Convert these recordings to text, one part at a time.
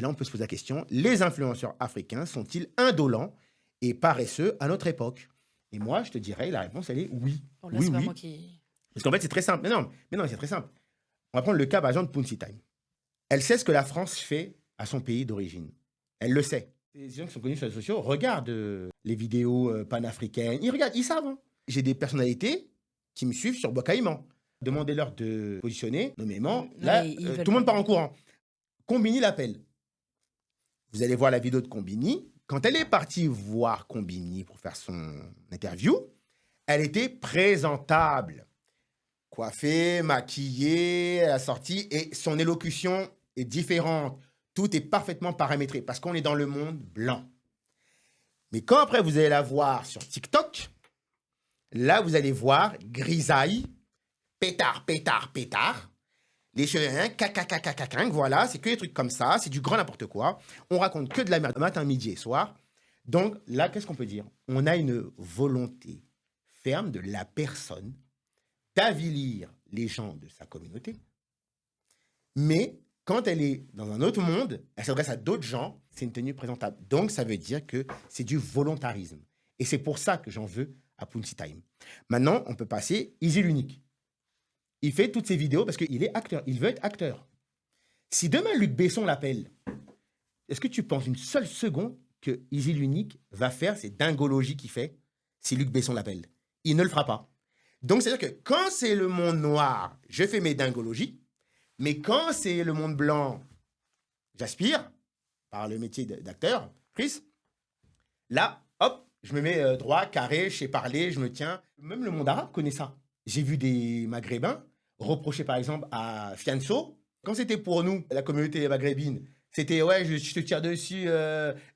là, on peut se poser la question, les influenceurs africains sont-ils indolents et paresseux à notre époque? Et moi, je te dirais, la réponse, elle est oui. Bon, là, Oui, c'est pas oui. moi qui. Parce qu'en fait, c'est très simple. Mais non, c'est très simple. On va prendre le cas, par exemple, de Punsi Time. Elle sait ce que la France fait à son pays d'origine. Elle le sait. Les gens qui sont connus sur les réseaux sociaux regardent les vidéos panafricaines. Ils regardent, ils savent. Hein. J'ai des personnalités qui me suivent sur Bocaïman. Demandez-leur de positionner nommément. Non, Là, mais ils veulent tout le monde pas. part en courant. Combini l'appelle. Vous allez voir la vidéo de Combini. Quand elle est partie voir Combini pour faire son interview, elle était présentable. Coiffée, maquillée, assortie, et son élocution est différente. Tout est parfaitement paramétré parce qu'on est dans le monde blanc. Mais quand après vous allez la voir sur TikTok, là vous allez voir grisaille, pétard, pétard, pétard. Les cheveux, hein, caca, voilà, c'est que des trucs comme ça, c'est du grand n'importe quoi. On raconte que de la merde matin, midi et soir. Donc là, qu'est-ce qu'on peut dire? On a une volonté ferme de la personne d'avilir les gens de sa communauté. Mais quand elle est dans un autre monde, elle s'adresse à d'autres gens, c'est une tenue présentable. Donc ça veut dire que c'est du volontarisme. Et c'est pour ça que j'en veux à Punsi Time. Maintenant, on peut passer Easy l'Unique. Il fait toutes ses vidéos parce qu'il est acteur. Il veut être acteur. Si demain Luc Besson l'appelle, est-ce que tu penses une seule seconde que Easy l'Unique va faire ces dingologies qu'il fait si Luc Besson l'appelle? Il ne le fera pas. Donc, c'est-à-dire que quand c'est le monde noir, je fais mes dingologies, mais quand c'est le monde blanc, j'aspire par le métier d'acteur, Chris, là, hop, je me mets droit, carré, je sais parler, je me tiens. Même le monde arabe connaît ça. J'ai vu des Maghrébins reprocher, par exemple, à Fianso, quand c'était pour nous, la communauté maghrébine, c'était, ouais, je te tire dessus,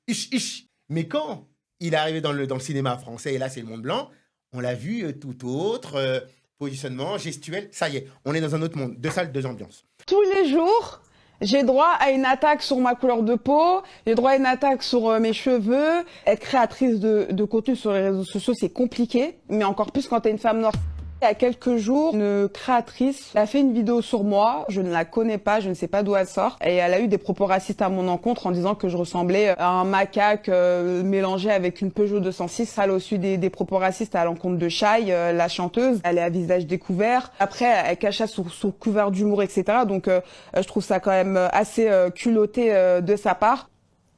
ish. Mais quand il est arrivé dans le cinéma français, et là, c'est le monde blanc, on l'a vu tout autre, positionnement, gestuel, ça y est, on est dans un autre monde, deux salles, deux ambiances. Tous les jours, j'ai droit à une attaque sur ma couleur de peau, j'ai droit à une attaque sur mes cheveux. Être créatrice de contenu sur les réseaux sociaux, c'est compliqué, mais encore plus quand t'es une femme noire. Il y a quelques jours, une créatrice a fait une vidéo sur moi. Je ne la connais pas, je ne sais pas d'où elle sort. Et elle a eu des propos racistes à mon encontre en disant que je ressemblais à un macaque mélangé avec une Peugeot 206. Elle a aussi des propos racistes à l'encontre de Shai, la chanteuse. Elle est à visage découvert. Après, elle cacha sous couvert d'humour, etc. Donc, je trouve ça quand même assez culotté de sa part.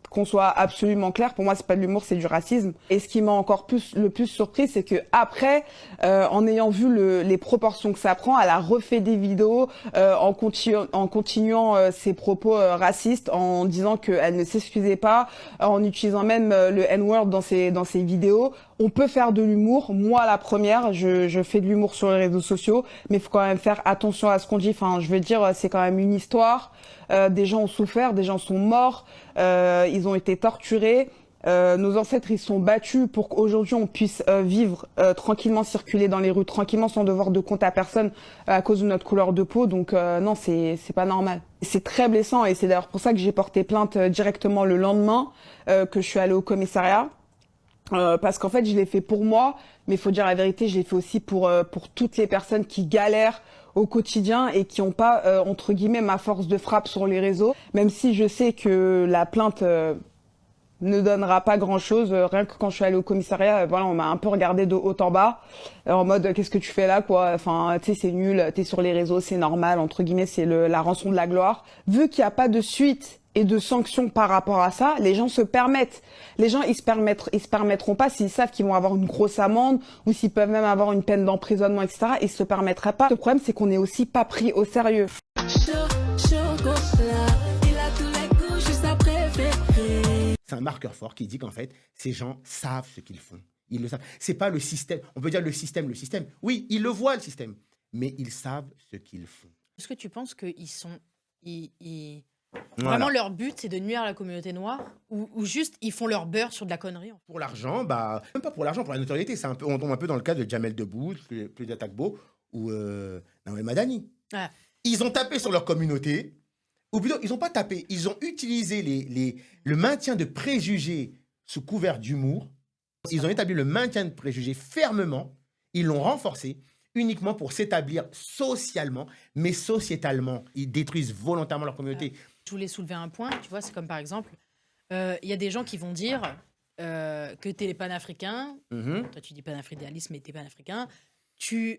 Qu'on soit absolument clair, pour moi c'est pas de l'humour, c'est du racisme. Et ce qui m'a encore le plus surpris, c'est que après, en ayant vu les proportions que ça prend, elle a refait des vidéos en continuant ses propos racistes, en disant qu'elle ne s'excusait pas, en utilisant même le N-word dans ses vidéos. On peut faire de l'humour. Moi, la première, je fais de l'humour sur les réseaux sociaux, mais il faut quand même faire attention à ce qu'on dit. Enfin, je veux dire, c'est quand même une histoire. Des gens ont souffert, des gens sont morts, ils ont été torturés. Nos ancêtres, ils sont battus pour qu'aujourd'hui on puisse vivre tranquillement, circuler dans les rues tranquillement, sans devoir de compte à personne à cause de notre couleur de peau. Donc non, c'est pas normal. C'est très blessant et c'est d'ailleurs pour ça que j'ai porté plainte directement le lendemain que je suis allée au commissariat. Parce qu'en fait, je l'ai fait pour moi, mais il faut dire la vérité, je l'ai fait aussi pour toutes les personnes qui galèrent au quotidien et qui n'ont pas, entre guillemets, ma force de frappe sur les réseaux. Même si je sais que la plainte ne donnera pas grand-chose. Rien que quand je suis allée au commissariat, voilà, on m'a un peu regardé de haut en bas, en mode qu'est-ce que tu fais là, quoi. Enfin, tu sais, c'est nul, t'es sur les réseaux, c'est normal, entre guillemets, c'est la rançon de la gloire. Vu qu'il n'y a pas de suite et de sanctions par rapport à ça, les gens se permettent. Les gens, ils se permettront pas s'ils savent qu'ils vont avoir une grosse amende ou s'ils peuvent même avoir une peine d'emprisonnement, etc. Ils se permettraient pas. Le problème, c'est qu'on n'est aussi pas pris au sérieux. C'est un marqueur fort qui dit qu'en fait, ces gens savent ce qu'ils font. Ils le savent. C'est pas le système. On peut dire le système. Oui, ils le voient, le système. Mais ils savent ce qu'ils font. Est-ce que tu penses qu'ils sont... Voilà. Vraiment, leur but, c'est de nuire à la communauté noire ou juste, ils font leur beurre sur de la connerie? Pour l'argent, bah, même pas pour l'argent, pour la notoriété. On tombe un peu dans le cas de Jamel Debbouze, plus d'Atakbo, ou Nawel Madani. Ah. Ils ont tapé sur leur communauté, ou plutôt, ils n'ont pas tapé, ils ont utilisé le maintien de préjugés sous couvert d'humour. Ils ont établi le maintien de préjugés fermement, ils l'ont renforcé. uniquement pour s'établir socialement, mais sociétalement. Ils détruisent volontairement leur communauté. Je voulais soulever un point, tu vois, c'est comme par exemple, il y a des gens qui vont dire que tu es panafricain, toi tu dis panafricanisme, mais tu es panafricain, tu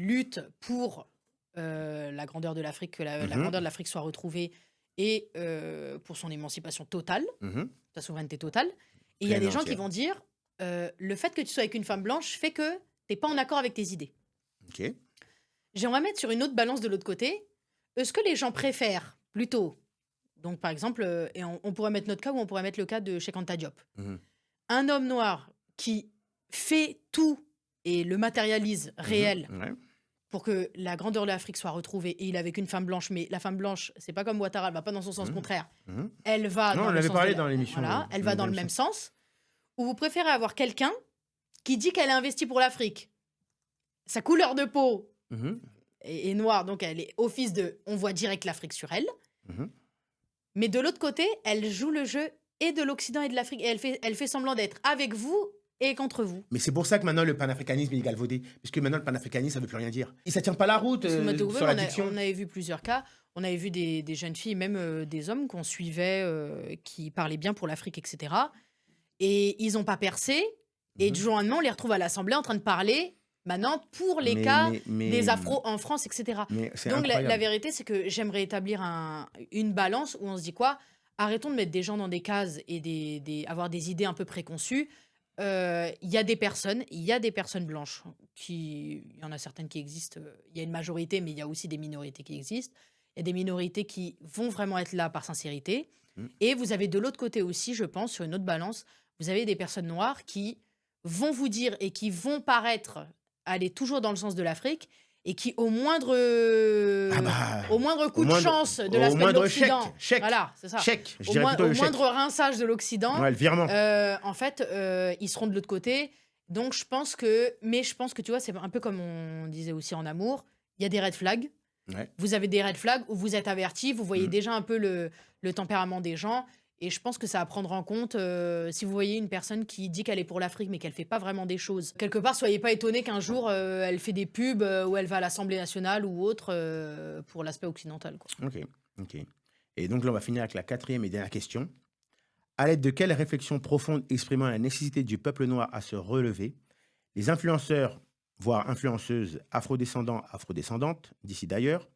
luttes pour la grandeur de l'Afrique, que la grandeur de l'Afrique soit retrouvée et pour son émancipation totale, sa souveraineté totale. Et il y a des gens qui vont dire le fait que tu sois avec une femme blanche fait que tu n'es pas en accord avec tes idées. Ok. J'aimerais mettre sur une autre balance de l'autre côté. Est-ce que les gens préfèrent plutôt, donc par exemple, et on pourrait mettre notre cas ou on pourrait mettre le cas de Cheikh Anta Diop, un homme noir qui fait tout et le matérialise réel pour que la grandeur de l'Afrique soit retrouvée, et il est avec une femme blanche, mais la femme blanche, c'est pas comme Ouattara, elle va pas dans son sens contraire, elle va Non, dans on le avait sens parlé de dans l'émission. voilà, elle va dans le même sens. Ou vous préférez avoir quelqu'un qui dit qu'elle a investi pour l'Afrique, sa couleur de peau est noire, donc elle est office de, on voit direct l'Afrique sur elle, mais de l'autre côté, elle joue le jeu et de l'Occident et de l'Afrique, et elle fait semblant d'être avec vous et contre vous. Mais c'est pour ça que maintenant le panafricanisme est galvaudé, puisque maintenant le panafricanisme ça veut plus rien dire. Et ça tient pas la route sur l'addiction. On avait vu plusieurs cas, on avait vu des jeunes filles, même des hommes qu'on suivait, qui parlaient bien pour l'Afrique, etc. Et ils n'ont pas percé, et du jour au lendemain, on les retrouve à l'Assemblée en train de parler maintenant pour les cas des afros en France, etc. Donc la vérité, c'est que j'aimerais établir une balance où on se dit quoi? Arrêtons de mettre des gens dans des cases et avoir des idées un peu préconçues. Il y a des personnes blanches, il y en a certaines qui existent, il y a une majorité, mais il y a aussi des minorités qui existent. Il y a des minorités qui vont vraiment être là par sincérité. Et vous avez de l'autre côté aussi, je pense, sur une autre balance, vous avez des personnes noires qui vont vous dire et qui vont paraître aller toujours dans le sens de l'Afrique et qui, au moindre coup de chance de l'aspect de l'Occident, voilà, c'est ça. Au moindre rinçage de l'Occident, le virement. En fait, ils seront de l'autre côté. Donc, je pense que, tu vois, c'est un peu comme on disait aussi en amour, il y a des red flags. Vous avez des red flags où vous êtes avertis, vous voyez déjà un peu le tempérament des gens. Et je pense que ça à prendre en compte, si vous voyez une personne qui dit qu'elle est pour l'Afrique, mais qu'elle fait pas vraiment des choses. Quelque part, soyez pas étonnés qu'un jour, elle fait des pubs où elle va à l'Assemblée nationale ou autre pour l'aspect occidental, quoi. Ok. Et donc là, on va finir avec la 4e et dernière question. À l'aide de quelle réflexion profonde exprimant la nécessité du peuple noir à se relever, les influenceurs, voire influenceuses afrodescendants, afrodescendantes, d'ici d'ailleurs,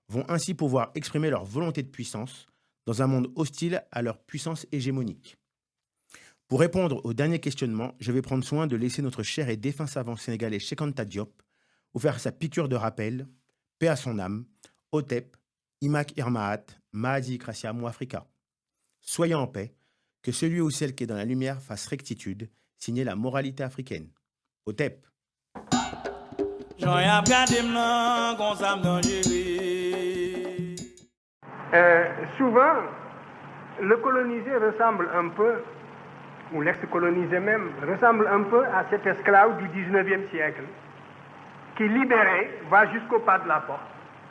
vont ainsi pouvoir exprimer leur volonté de puissance dans un monde hostile à leur puissance hégémonique? Pour répondre au dernier questionnement, je vais prendre soin de laisser notre cher et défunt savant sénégalais Cheikh Anta Diop vous faire sa piqûre de rappel, paix à son âme, Otep, Imak Irmaat, Mahdi Krasia Mouafrika. Soyez en paix, que celui ou celle qui est dans la lumière fasse rectitude, signer la moralité africaine. Otep. Souvent, le colonisé ressemble un peu, ou l'ex-colonisé même, ressemble un peu à cet esclave du 19e siècle, qui libéré va jusqu'au pas de la porte,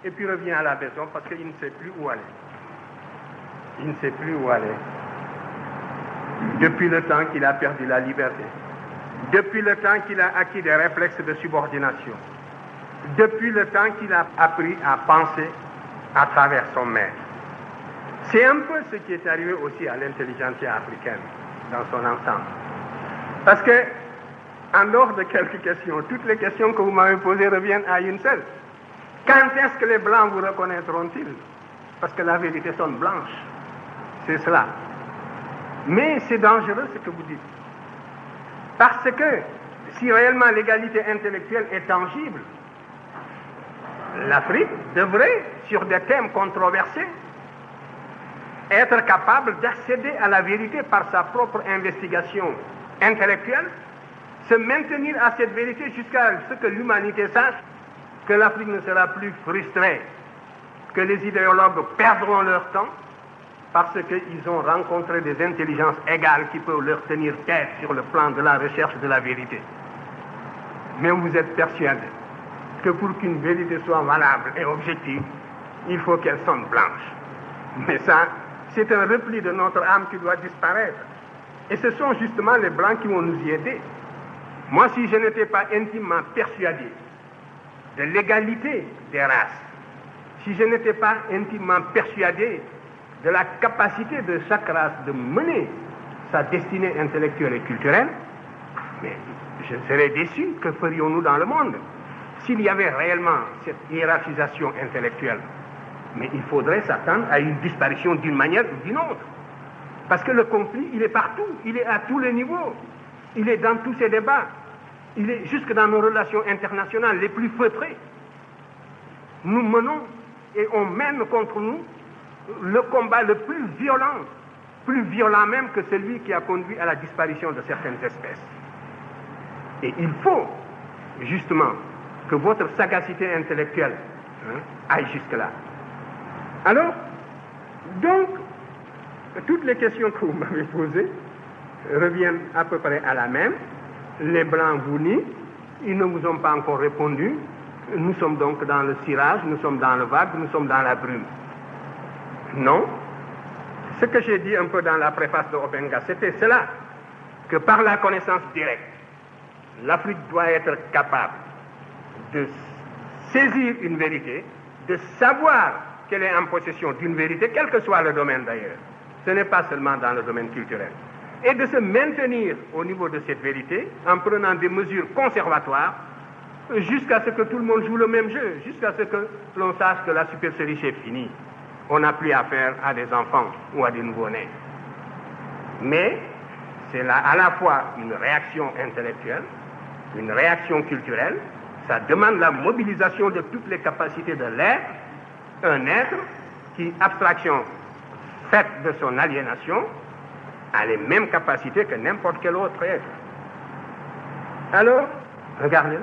et puis revient à la maison parce qu'il ne sait plus où aller. Il ne sait plus où aller. Depuis le temps qu'il a perdu la liberté, depuis le temps qu'il a acquis des réflexes de subordination, depuis le temps qu'il a appris à penser à travers son maître. C'est un peu ce qui est arrivé aussi à l'intelligentsia africaine dans son ensemble. Parce que, en dehors de quelques questions, toutes les questions que vous m'avez posées reviennent à une seule. Quand est-ce que les Blancs vous reconnaîtront-ils? Parce que la vérité sonne blanche. C'est cela. Mais c'est dangereux ce que vous dites. Parce que si réellement l'égalité intellectuelle est tangible, l'Afrique devrait, sur des thèmes controversés, être capable d'accéder à la vérité par sa propre investigation intellectuelle, se maintenir à cette vérité jusqu'à ce que l'humanité sache que l'Afrique ne sera plus frustrée, que les idéologues perdront leur temps parce qu'ils ont rencontré des intelligences égales qui peuvent leur tenir tête sur le plan de la recherche de la vérité. Mais vous êtes persuadé que pour qu'une vérité soit valable et objective, il faut qu'elle sonne blanche. Mais ça, c'est un repli de notre âme qui doit disparaître. Et ce sont justement les Blancs qui vont nous y aider. Moi, si je n'étais pas intimement persuadé de l'égalité des races, si je n'étais pas intimement persuadé de la capacité de chaque race de mener sa destinée intellectuelle et culturelle, mais je serais déçu. Que ferions-nous dans le monde s'il y avait réellement cette hiérarchisation intellectuelle? Mais il faudrait s'attendre à une disparition d'une manière ou d'une autre. Parce que le conflit, il est partout, il est à tous les niveaux, il est dans tous ces débats, il est jusque dans nos relations internationales les plus feutrées. Nous menons et on mène contre nous le combat le plus violent même que celui qui a conduit à la disparition de certaines espèces. Et il faut justement que votre sagacité intellectuelle aille jusque-là. Alors, donc, toutes les questions que vous m'avez posées reviennent à peu près à la même. Les Blancs vous nient, ils ne vous ont pas encore répondu. Nous sommes donc dans le cirage, nous sommes dans le vague, nous sommes dans la brume. Non. Ce que j'ai dit un peu dans la préface de Obenga, c'était cela, que par la connaissance directe, l'Afrique doit être capable de saisir une vérité, de savoir qu'elle est en possession d'une vérité, quel que soit le domaine d'ailleurs. Ce n'est pas seulement dans le domaine culturel. Et de se maintenir au niveau de cette vérité en prenant des mesures conservatoires jusqu'à ce que tout le monde joue le même jeu, jusqu'à ce que l'on sache que la supercherie est finie. On n'a plus affaire à des enfants ou à des nouveau-nés. Mais c'est là à la fois une réaction intellectuelle, une réaction culturelle, ça demande la mobilisation de toutes les capacités de l'être, un être qui, abstraction faite de son aliénation, a les mêmes capacités que n'importe quel autre être. Alors, regardez,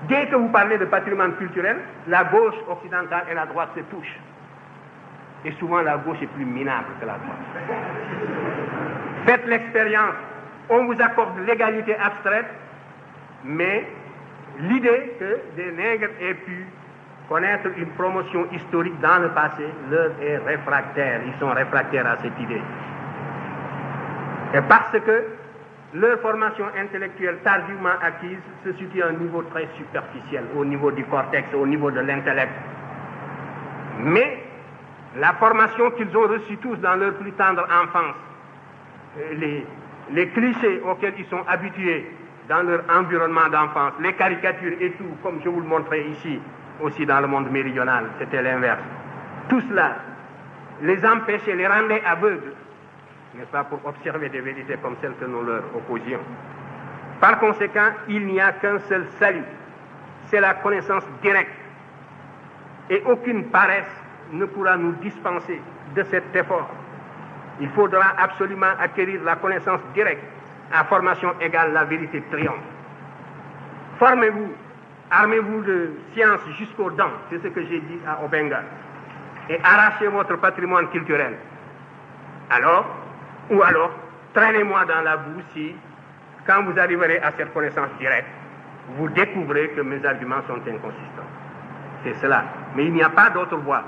dès que vous parlez de patrimoine culturel, la gauche occidentale et la droite se touchent. Et souvent, la gauche est plus minable que la droite. Faites l'expérience. On vous accorde l'égalité abstraite, mais l'idée que des nègres aient pu connaître une promotion historique dans le passé leur est réfractaire. Ils sont réfractaires à cette idée. Et parce que leur formation intellectuelle tardivement acquise se situe à un niveau très superficiel, au niveau du cortex, au niveau de l'intellect. Mais la formation qu'ils ont reçue tous dans leur plus tendre enfance, les clichés auxquels ils sont habitués dans leur environnement d'enfance, les caricatures et tout, comme je vous le montrais ici, aussi dans le monde méridional, c'était l'inverse. Tout cela les empêchait, les rendait aveugles, n'est-ce pas, pour observer des vérités comme celles que nous leur opposions. Par conséquent, il n'y a qu'un seul salut, c'est la connaissance directe. Et aucune paresse ne pourra nous dispenser de cet effort. Il faudra absolument acquérir la connaissance directe. À formation égale, la vérité triomphe. Formez-vous, armez-vous de science jusqu'aux dents, c'est ce que j'ai dit à Obenga, et arrachez votre patrimoine culturel. Alors, traînez-moi dans la boue si, quand vous arriverez à cette connaissance directe, vous découvrez que mes arguments sont inconsistants. C'est cela. Mais il n'y a pas d'autre voie.